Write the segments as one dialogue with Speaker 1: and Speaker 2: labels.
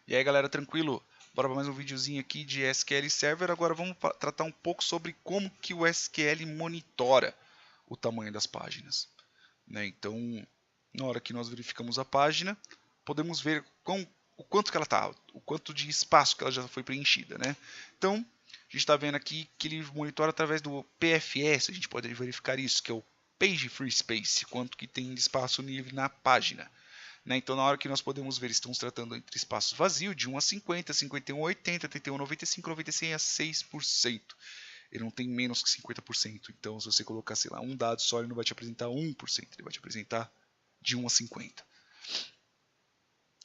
Speaker 1: E aí galera, tranquilo? Bora para mais um videozinho aqui de SQL Server. Agora vamos tratar um pouco sobre como que o SQL monitora o tamanho das páginas, né? Então, na hora que nós verificamos a página, podemos ver o quanto que ela está, o quanto de espaço que ela já foi preenchida, né? Então, a gente está vendo aqui que ele monitora através do PFS, a gente pode verificar isso, que é o Page Free Space, quanto que tem de espaço livre na página. Né? Então, na hora que nós podemos ver, estamos tratando entre espaço vazio de 1 a 50, 51 a 80, 81 a 95, 96 a 6%. Ele não tem menos que 50%. Então, se você colocar, sei lá, um dado só, ele não vai te apresentar 1%, ele vai te apresentar de 1 a 50.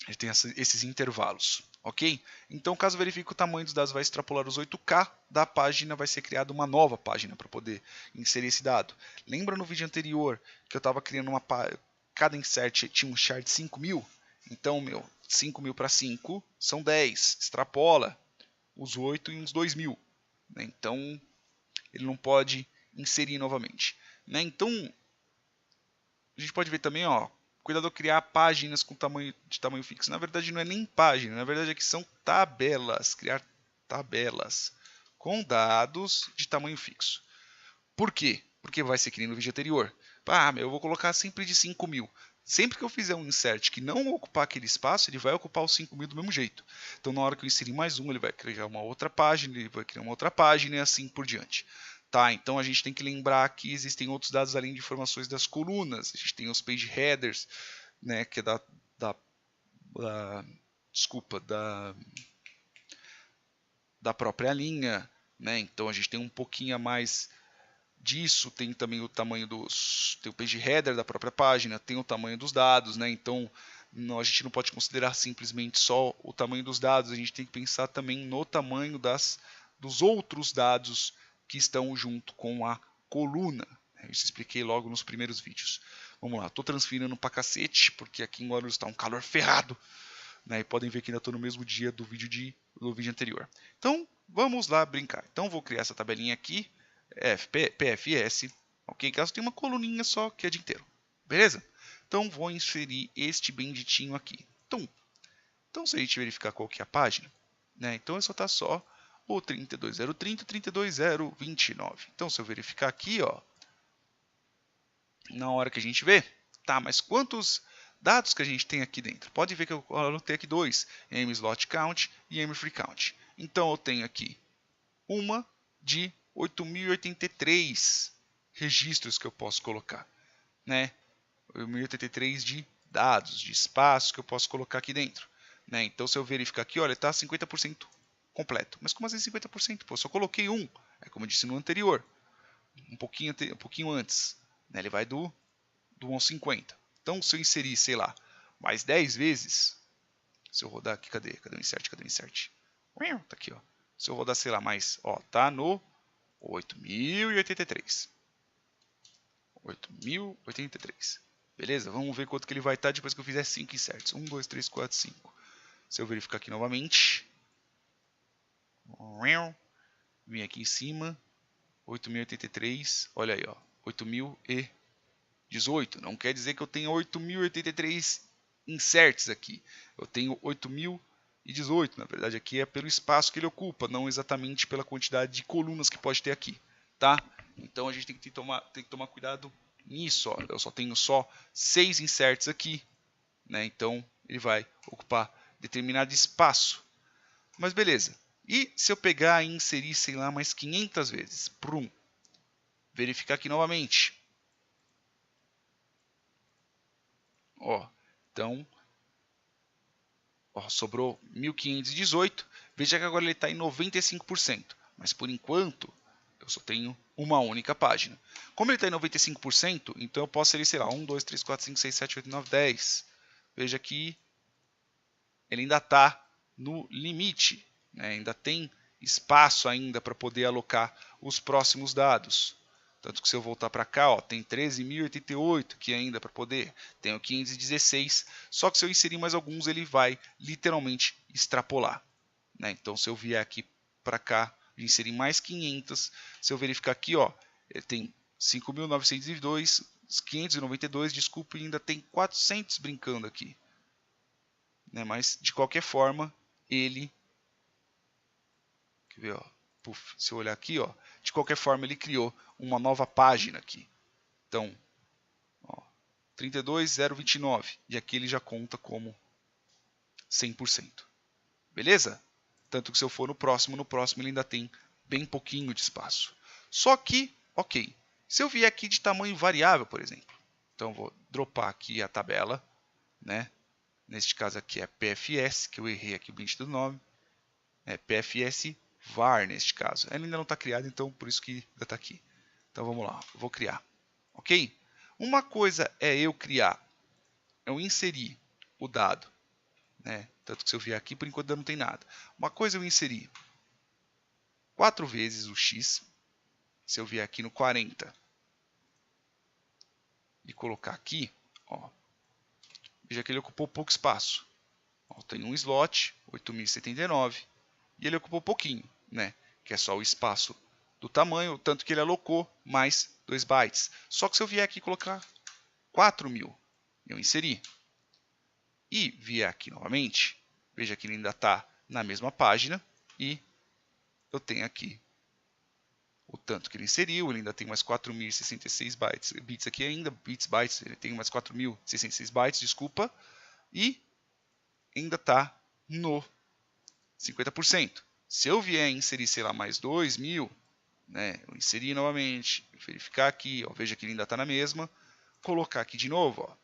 Speaker 1: Ele tem esses intervalos, ok? Então, caso verifique o tamanho dos dados vai extrapolar os 8K da página, vai ser criada uma nova página para poder inserir esse dado. Lembra no vídeo anterior que eu estava criando uma página, cada insert tinha um char de 5.000? Então, 5.000 para 5 são 10, extrapola os 8 em uns 2.000. Né? Então, ele não pode inserir novamente. Né? Então, a gente pode ver também, ó, cuidado ao criar páginas com de tamanho fixo. Na verdade, não é nem página, na verdade aqui são tabelas. Criar tabelas com dados de tamanho fixo. Por quê? Porque vai ser que nem no vídeo anterior. Eu vou colocar sempre de 5.000. Sempre que eu fizer um insert que não ocupar aquele espaço, ele vai ocupar os 5.000 do mesmo jeito. Então, na hora que eu inserir mais um, ele vai criar uma outra página, ele vai criar uma outra página e assim por diante. Tá, então a gente tem que lembrar que existem outros dados além de informações das colunas. A gente tem os page headers, né, que é desculpa, da própria linha. Né? Então a gente tem um pouquinho a mais disso, tem também o tamanho tem o page header da própria página, tem o tamanho dos dados, né? Então a gente não pode considerar simplesmente só o tamanho dos dados, a gente tem que pensar também no tamanho dos outros dados que estão junto com a coluna. Isso expliquei logo nos primeiros vídeos. Vamos lá, estou transferindo para cacete, porque aqui em Guarulhos está um calor ferrado, né? E podem ver que ainda estou no mesmo dia do vídeo anterior. Então, vamos lá brincar. Então, vou criar essa tabelinha aqui, PFS, ok? Caso tenha uma coluninha só que é de inteiro, beleza? Então, vou inserir este benditinho aqui. Então, se a gente verificar qual que é a página, né? Então, é só o 32030, 32029. Então, se eu verificar aqui, ó, na hora que a gente vê, tá, mas quantos dados que a gente tem aqui dentro? Pode ver que eu anotei aqui dois, mSlotCount e mFreeCount. Então, eu tenho aqui uma de 8.083 registros que eu posso colocar, né? 8.083 de dados, de espaço que eu posso colocar aqui dentro, né? Então, se eu verificar aqui, olha, está 50% completo. Mas como assim 50%? Pô, eu só coloquei um. É como eu disse no anterior, um pouquinho antes, né? Ele vai do 1 ao 50. Então, se eu inserir, sei lá, mais 10 vezes, se eu rodar aqui, cadê o insert? Cadê o insert? Tá aqui, ó. Se eu rodar, sei lá, mais, ó, tá no 8.083. 8.083. Beleza? Vamos ver quanto que ele vai estar depois que eu fizer 5 inserts. 1, 2, 3, 4, 5. Se eu verificar aqui novamente. Vim aqui em cima. 8.083. Olha aí, ó. 8.018. Não quer dizer que eu tenha 8.083 inserts aqui. Eu tenho 8.018. Na verdade, aqui é pelo espaço que ele ocupa, não exatamente pela quantidade de colunas que pode ter aqui. Tá? Então a gente tem que tomar cuidado nisso. Ó. Eu só tenho 6 inserts aqui, né? Então ele vai ocupar determinado espaço. Mas beleza. E se eu pegar e inserir, sei lá, mais 500 vezes? Prum. Verificar aqui novamente. Ó, então, ó, sobrou 1.518. Veja que agora ele está em 95%. Mas por enquanto, eu só tenho uma única página. Como ele está em 95%, então eu posso inserir, sei lá, 1, 2, 3, 4, 5, 6, 7, 8, 9, 10. Veja que ele ainda está no limite, né? Ainda tem espaço ainda para poder alocar os próximos dados. Tanto que se eu voltar para cá, ó, tem 13.088 aqui ainda para poder. Tenho 516. Só que se eu inserir mais alguns, ele vai literalmente extrapolar. Né? Então, se eu vier aqui para cá e inserir mais 500, se eu verificar aqui, ó, ele tem 5.902, 592, desculpa, e ainda tem 400 brincando aqui. Né? Mas, de qualquer forma, ele... Quer ver, ó? Puf, se eu olhar aqui, ó, de qualquer forma ele criou uma nova página aqui. Então, ó, 32.029. E aqui ele já conta como 100%. Beleza? Tanto que se eu for no próximo ele ainda tem bem pouquinho de espaço. Só que, ok, se eu vier aqui de tamanho variável, por exemplo, então eu vou dropar aqui a tabela, né? Neste caso aqui é PFS, que eu errei aqui o print do nome, é PFS var neste caso. Ela ainda não está criada, então por isso que ainda está aqui. Então vamos lá, eu vou criar, ok? Uma coisa é eu criar, eu inserir o dado, né? Tanto que se eu vier aqui, por enquanto ainda não tem nada. Uma coisa é eu inserir 4 vezes o x, se eu vier aqui no 40 e colocar aqui, ó, veja que ele ocupou pouco espaço. Ó, tem um slot, 8079, e ele ocupou pouquinho, né? Que é só o espaço do tamanho, tanto que ele alocou mais 2 bytes. Só que se eu vier aqui e colocar 4.000, eu inseri, e vier aqui novamente, veja que ele ainda está na mesma página, e eu tenho aqui o tanto que ele inseriu, ele ainda tem mais 4.066 bits aqui ainda, bytes, ele tem mais 4.066 bytes, desculpa, e ainda está no 50%. Se eu vier inserir, sei lá, mais 2.000, né, eu inserir novamente, verificar aqui, ó, veja que ele ainda está na mesma, colocar aqui de novo, ó,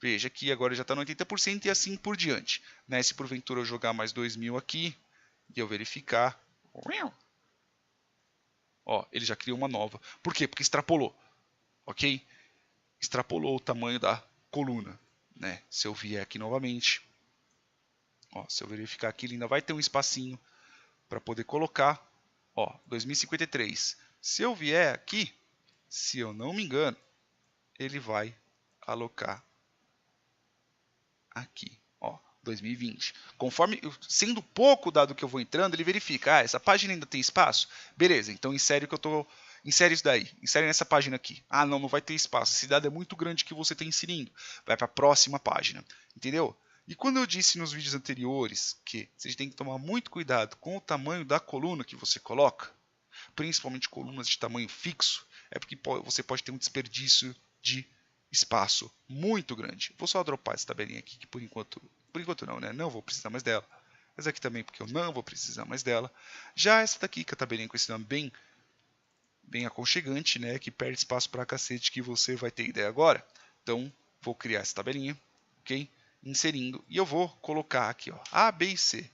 Speaker 1: veja que agora já está no 80% e assim por diante. Né, se porventura eu jogar mais 2.000 aqui, e eu verificar, ó, ele já criou uma nova. Por quê? Porque extrapolou, ok? Extrapolou o tamanho da coluna. Né? Se eu vier aqui novamente, ó, se eu verificar aqui, ele ainda vai ter um espacinho para poder colocar, ó, 2053. Se eu vier aqui, se eu não me engano, ele vai alocar aqui, ó, 2020. Conforme, sendo pouco dado que eu vou entrando, ele verifica, essa página ainda tem espaço? Beleza, então insere isso daí, insere nessa página aqui. Ah, não vai ter espaço, esse dado é muito grande que você está inserindo. Vai para a próxima página, entendeu? E quando eu disse nos vídeos anteriores que você tem que tomar muito cuidado com o tamanho da coluna que você coloca, principalmente colunas de tamanho fixo, é porque você pode ter um desperdício de espaço muito grande. Vou só dropar essa tabelinha aqui, que por enquanto não, né? Não vou precisar mais dela. Essa aqui também, porque eu não vou precisar mais dela. Já essa daqui, que é a tabelinha com esse nome bem aconchegante, né? Que perde espaço pra cacete, que você vai ter ideia agora. Então, vou criar essa tabelinha, ok? Inserindo, e eu vou colocar aqui, ó, A, B e C.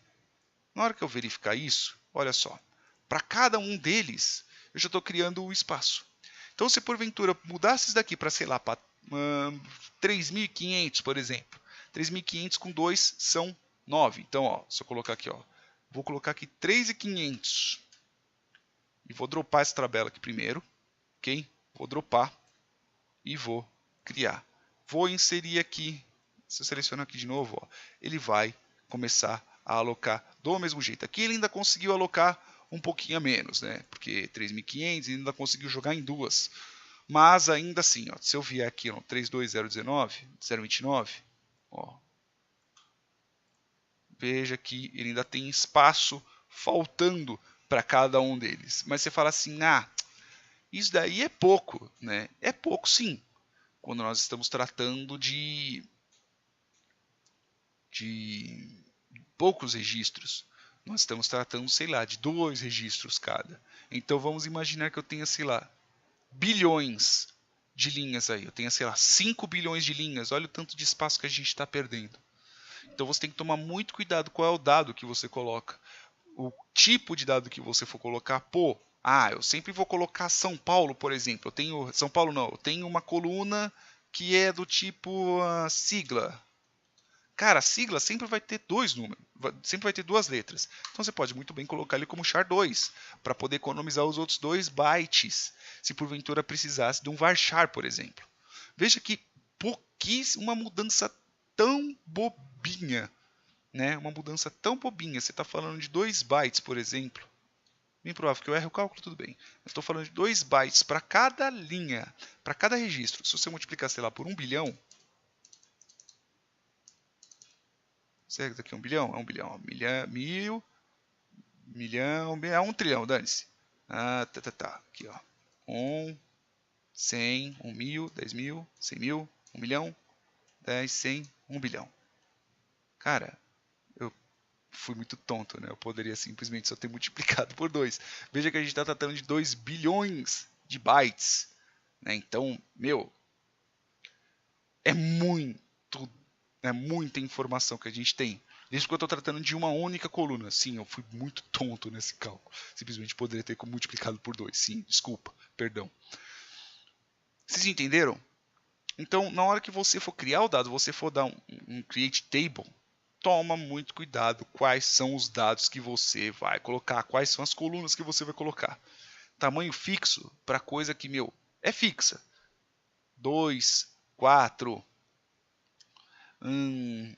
Speaker 1: Na hora que eu verificar isso, olha só, para cada um deles, eu já estou criando o espaço. Então, se porventura mudasse isso daqui para, sei lá, para 3.500, por exemplo. 3.500 com 2 são 9. Então, ó, se eu colocar aqui, ó, vou colocar aqui 3.500. E vou dropar essa tabela aqui primeiro, ok? Vou dropar e vou criar. Vou inserir aqui, se eu selecionar aqui de novo, ó, ele vai começar a alocar do mesmo jeito. Aqui ele ainda conseguiu alocar um pouquinho a menos, né? Porque 3.500 ele ainda conseguiu jogar em duas. Mas ainda assim, ó, se eu vier aqui no 32029, ó, veja que ele ainda tem espaço faltando para cada um deles. Mas você fala assim, isso daí é pouco, né? É pouco sim, quando nós estamos tratando de poucos registros. Nós estamos tratando, sei lá, de 2 registros cada. Então vamos imaginar que eu tenha, sei lá, bilhões de linhas aí. Eu tenho, sei lá, 5 bilhões de linhas. Olha o tanto de espaço que a gente está perdendo. Então você tem que tomar muito cuidado qual é o dado que você coloca. O tipo de dado que você for colocar. Pô, eu sempre vou colocar São Paulo, por exemplo. Eu tenho São Paulo não, eu tenho uma coluna que é do tipo sigla. Cara, a sigla sempre vai ter 2 números, sempre vai ter 2 letras. Então você pode muito bem colocar ele como char2, para poder economizar os outros 2 bytes, se porventura precisasse de um varchar, por exemplo. Veja que uma mudança tão bobinha, né? Uma mudança tão bobinha. Você está falando de 2 bytes, por exemplo. Bem provável que eu erre o cálculo, tudo bem. Mas estou falando de 2 bytes para cada linha, para cada registro. Se você multiplicar, sei lá, por 1 bilhão, Será que daqui é 1 bilhão? É 1 bilhão. Mil, milhão, é 1 trilhão, dane-se. Tá. Aqui, ó. 1, 100, 1 mil, 10 mil, 100 mil, 1 milhão, 10, 100, 1 bilhão. Cara, eu fui muito tonto, né? Eu poderia simplesmente só ter multiplicado por 2. Veja que a gente está tratando de 2 bilhões de bytes, né? Então, meu, é muita informação que a gente tem. Isso porque eu estou tratando de uma única coluna. Sim, eu fui muito tonto nesse cálculo. Simplesmente poderia ter multiplicado por 2. Sim, desculpa, perdão. Vocês entenderam? Então, na hora que você for criar o dado, você for dar um create table, toma muito cuidado quais são os dados que você vai colocar, quais são as colunas que você vai colocar. Tamanho fixo para coisa que, meu, é fixa. 2, 4,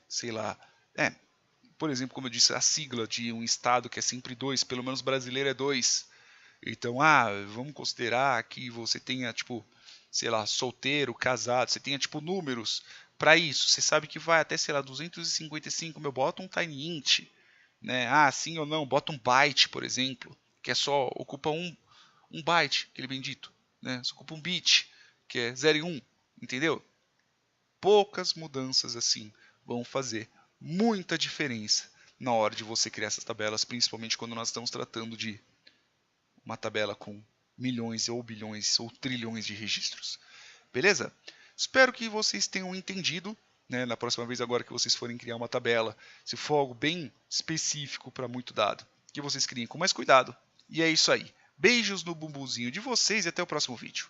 Speaker 1: sei lá. Por exemplo, como eu disse, a sigla de um estado que é sempre 2, pelo menos brasileiro é 2. Então, vamos considerar que você tenha, tipo, sei lá, solteiro, casado, você tenha, tipo, números para isso. Você sabe que vai até, sei lá, 255, bota um tiny int, né? Sim ou não, bota um byte, por exemplo, que é só, ocupa um byte, aquele bendito, né? Só ocupa um bit, que é 0 e 1, entendeu? Poucas mudanças assim vão fazer muita diferença na hora de você criar essas tabelas, principalmente quando nós estamos tratando de uma tabela com milhões ou bilhões ou trilhões de registros. Beleza? Espero que vocês tenham entendido, né, na próxima vez agora que vocês forem criar uma tabela, se for algo bem específico para muito dado, que vocês criem com mais cuidado. E é isso aí. Beijos no bumbumzinho de vocês e até o próximo vídeo.